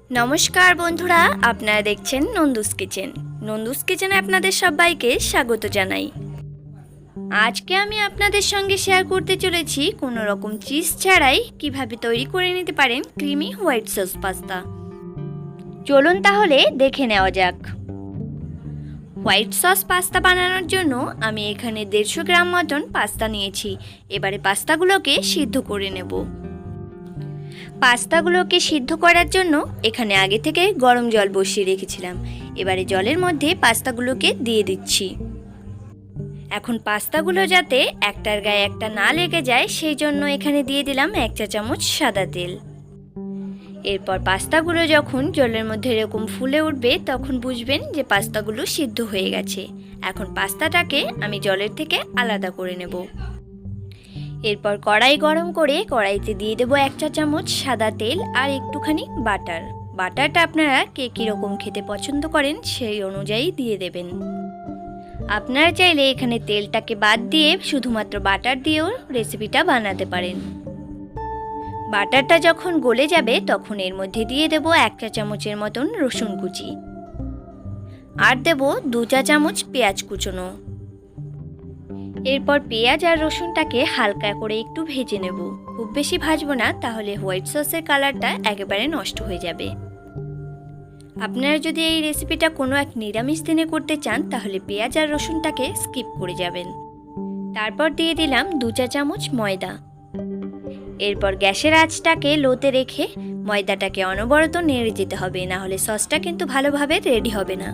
নমস্কার বন্ধুরা, আপনারা দেখছেন নন্দুস কিচেন। নন্দুস কিচেনে আপনাদের সবাইকে স্বাগত জানাই। আজকে আমি আপনাদের সঙ্গে শেয়ার করতে চলেছি কোনো রকম চিজ ছাড়াই কিভাবে তৈরি করে নিতে পারেন ক্রিমি হোয়াইট সস পাস্তা। চলুন তাহলে দেখে নেওয়া যাক। হোয়াইট সস পাস্তা বানানোর জন্য আমি এখানে 150 গ্রাম মতন পাস্তা নিয়েছি। এবারে পাস্তাগুলোকে সিদ্ধ করে নেব। পাস্তাগুলোকে সিদ্ধ করার জন্য এখানে আগে থেকে গরম জল বসিয়ে রেখেছিলাম। এবারে জলের মধ্যে পাস্তাগুলোকে দিয়ে দিচ্ছি। এখন পাস্তাগুলো যাতে একটার গায়ে একটা না লেগে যায় সেই জন্য এখানে দিয়ে দিলাম 1 চা চামচ সাদা তেল। এরপর পাস্তাগুলো যখন জলের মধ্যে এরকম ফুলে উঠবে তখন বুঝবেন যে পাস্তাগুলো সিদ্ধ হয়ে গেছে। এখন পাস্তাটাকে আমি জলের থেকে আলাদা করে নেব। এরপর কড়াই গরম করে কড়াইতে দিয়ে দেবো 1 চা চামচ সাদা তেল আর একটুখানি বাটার। বাটারটা আপনারা কে কীরকম খেতে পছন্দ করেন সেই অনুযায়ী দিয়ে দেবেন। আপনারা চাইলে এখানে তেলটাকে বাদ দিয়ে শুধুমাত্র বাটার দিয়েও রেসিপিটা বানাতে পারেন। বাটারটা যখন গলে যাবে তখন এর মধ্যে দিয়ে দেবো 1 চা চামচের মতন রসুন কুচি আর দেবো 2 চা চামচ পেঁয়াজ কুচনো। এরপর পেঁয়াজ আর রসুনটাকে হালকা করে একটু ভেজে নেব। খুব বেশি ভাজবো না, তাহলে হোয়াইট সসের কালারটা একেবারে নষ্ট হয়ে যাবে। আপনারা যদি এই রেসিপিটা কোনো এক নিরামিষ দিনে করতে চান তাহলে পেঁয়াজ আর রসুনটাকে স্কিপ করে যাবেন। তারপর দিয়ে দিলাম 2 চা চামচ ময়দা। এরপর গ্যাসের আঁচটাকে লোতে রেখে ময়দাটাকে অনবরত নেড়ে যেতে হবে, না হলে সসটা কিন্তু ভালোভাবে রেডি হবে না।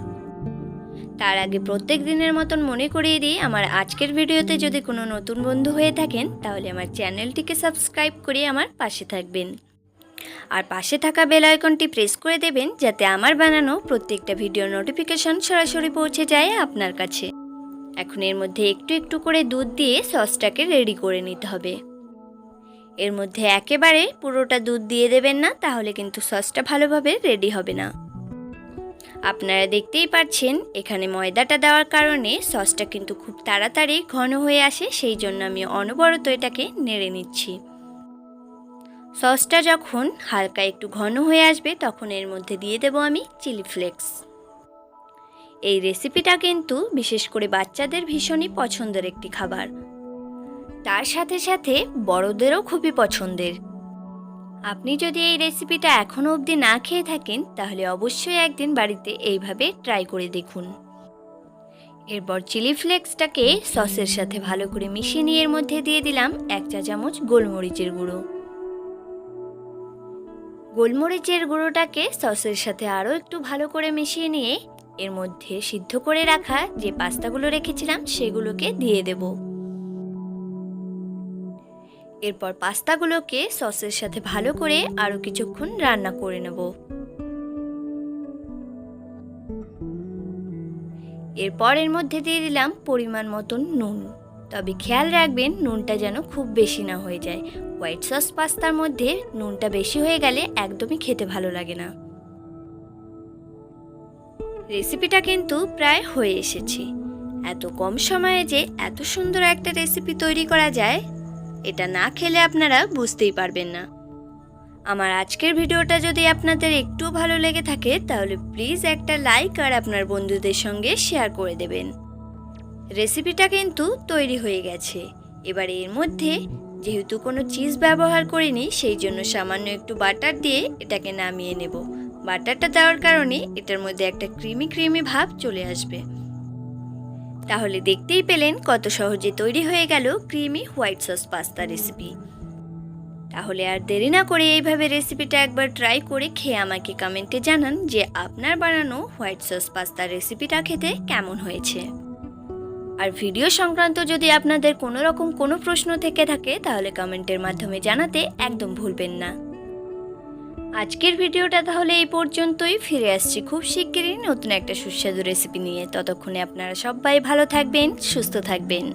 তার আগে প্রত্যেক দিনের মতন মনে করিয়ে দিই, আমার আজকের ভিডিওতে যদি কোনো নতুন বন্ধু হয়ে থাকেন তাহলে আমার চ্যানেলটিকে সাবস্ক্রাইব করে আমার পাশে থাকবেন আর পাশে থাকা বেল আইকনটি প্রেস করে দেবেন যাতে আমার বানানো প্রত্যেকটা ভিডিওর নোটিফিকেশন সরাসরি পৌঁছে যায় আপনার কাছে। এখন এর মধ্যে একটু একটু করে দুধ দিয়ে সসটাকে রেডি করে নিতে হবে। এর মধ্যে একেবারে পুরোটা দুধ দিয়ে দেবেন না, তাহলে কিন্তু সসটা ভালোভাবে রেডি হবে না। আপনারা দেখতেই পাচ্ছেন এখানে ময়দাটা দেওয়ার কারণে সসটা কিন্তু খুব তাড়াতাড়ি ঘন হয়ে আসে, সেই জন্য আমি অনবরত এটাকে নেড়ে নিচ্ছি। সসটা যখন হালকা একটু ঘন হয়ে আসবে তখন এর মধ্যে দিয়ে দেব আমি চিলি ফ্লেক্স। এই রেসিপিটা কিন্তু বিশেষ করে বাচ্চাদের ভীষণই পছন্দের একটি খাবার, তার সাথে সাথে বড়দেরও খুবই পছন্দের। আপনি যদি এই রেসিপিটা এখনও অবধি না খেয়ে থাকেন তাহলে অবশ্যই একদিন বাড়িতে এইভাবে ট্রাই করে দেখুন। এরপর চিলি ফ্লেক্সটাকে সসের সাথে ভালো করে মিশিয়ে নিয়ে এর মধ্যে দিয়ে দিলাম 1 চা চামচ গোলমরিচের গুঁড়ো। গোলমরিচের গুঁড়োটাকে সসের সাথে আরও একটু ভালো করে মিশিয়ে নিয়ে এর মধ্যে সিদ্ধ করে রাখা যে পাস্তাগুলো রেখেছিলাম সেগুলোকে দিয়ে দেব। এরপর পাস্তাগুলোকে সসের সাথে ভালো করে আরও কিছুক্ষণ রান্না করে নেব। এরপর এর মধ্যে দিয়ে দিলাম পরিমাণ মতন নুন, তবে খেয়াল রাখবেন নুনটা যেন খুব বেশি না হয়ে যায়। হোয়াইট সস পাস্তার মধ্যে নুনটা বেশি হয়ে গেলে একদমই খেতে ভালো লাগে না। রেসিপিটা কিন্তু প্রায় হয়ে এসেছে। এত কম সময়ে যে এত সুন্দর একটা রেসিপি তৈরি করা যায় এটা না খেলে আপনারা বুঝতেই পারবেন না। আমার আজকের ভিডিওটা যদি আপনাদের একটু ভালো লেগে থাকে তাহলে প্লিজ একটা লাইক আর আপনার বন্ধুদের সঙ্গে শেয়ার করে দেবেন। রেসিপিটা কিন্তু তৈরি হয়ে গেছে। এবার এর মধ্যে যেহেতু কোনো চিজ ব্যবহার করিনি সেই জন্য সামান্য একটু বাটার দিয়ে এটাকে নামিয়ে নেব। বাটারটা দেওয়ার কারণে এটার মধ্যে একটা ক্রিমি ক্রিমি ভাব চলে আসবে। তাহলে দেখতেই পেলেন কত সহজে তৈরি হয়ে গেল creamy white sauce pasta recipe. তাহলে আর দেরি না করে এইভাবে রেসিপিটা একবার ট্রাই করে খেয়ে আমাকে কমেন্টে জানান যে আপনার বানানো হোয়াইট সস পাস্তা রেসিপিটা খেতে কেমন হয়েছে। আর ভিডিও সংক্রান্ত যদি আপনাদের কোনো রকম কোনো প্রশ্ন থেকে থাকে তাহলে কমেন্টের মাধ্যমে জানাতে একদম ভুলবেন না। আজকের ভিডিওটা তাহলে এই পর্যন্তই। ফিরে আসছি খুব শিগগিরই নতুন একটা সুস্বাদু রেসিপি নিয়ে। ততক্ষণে আপনারা সবাই ভালো থাকবেন, সুস্থ থাকবেন।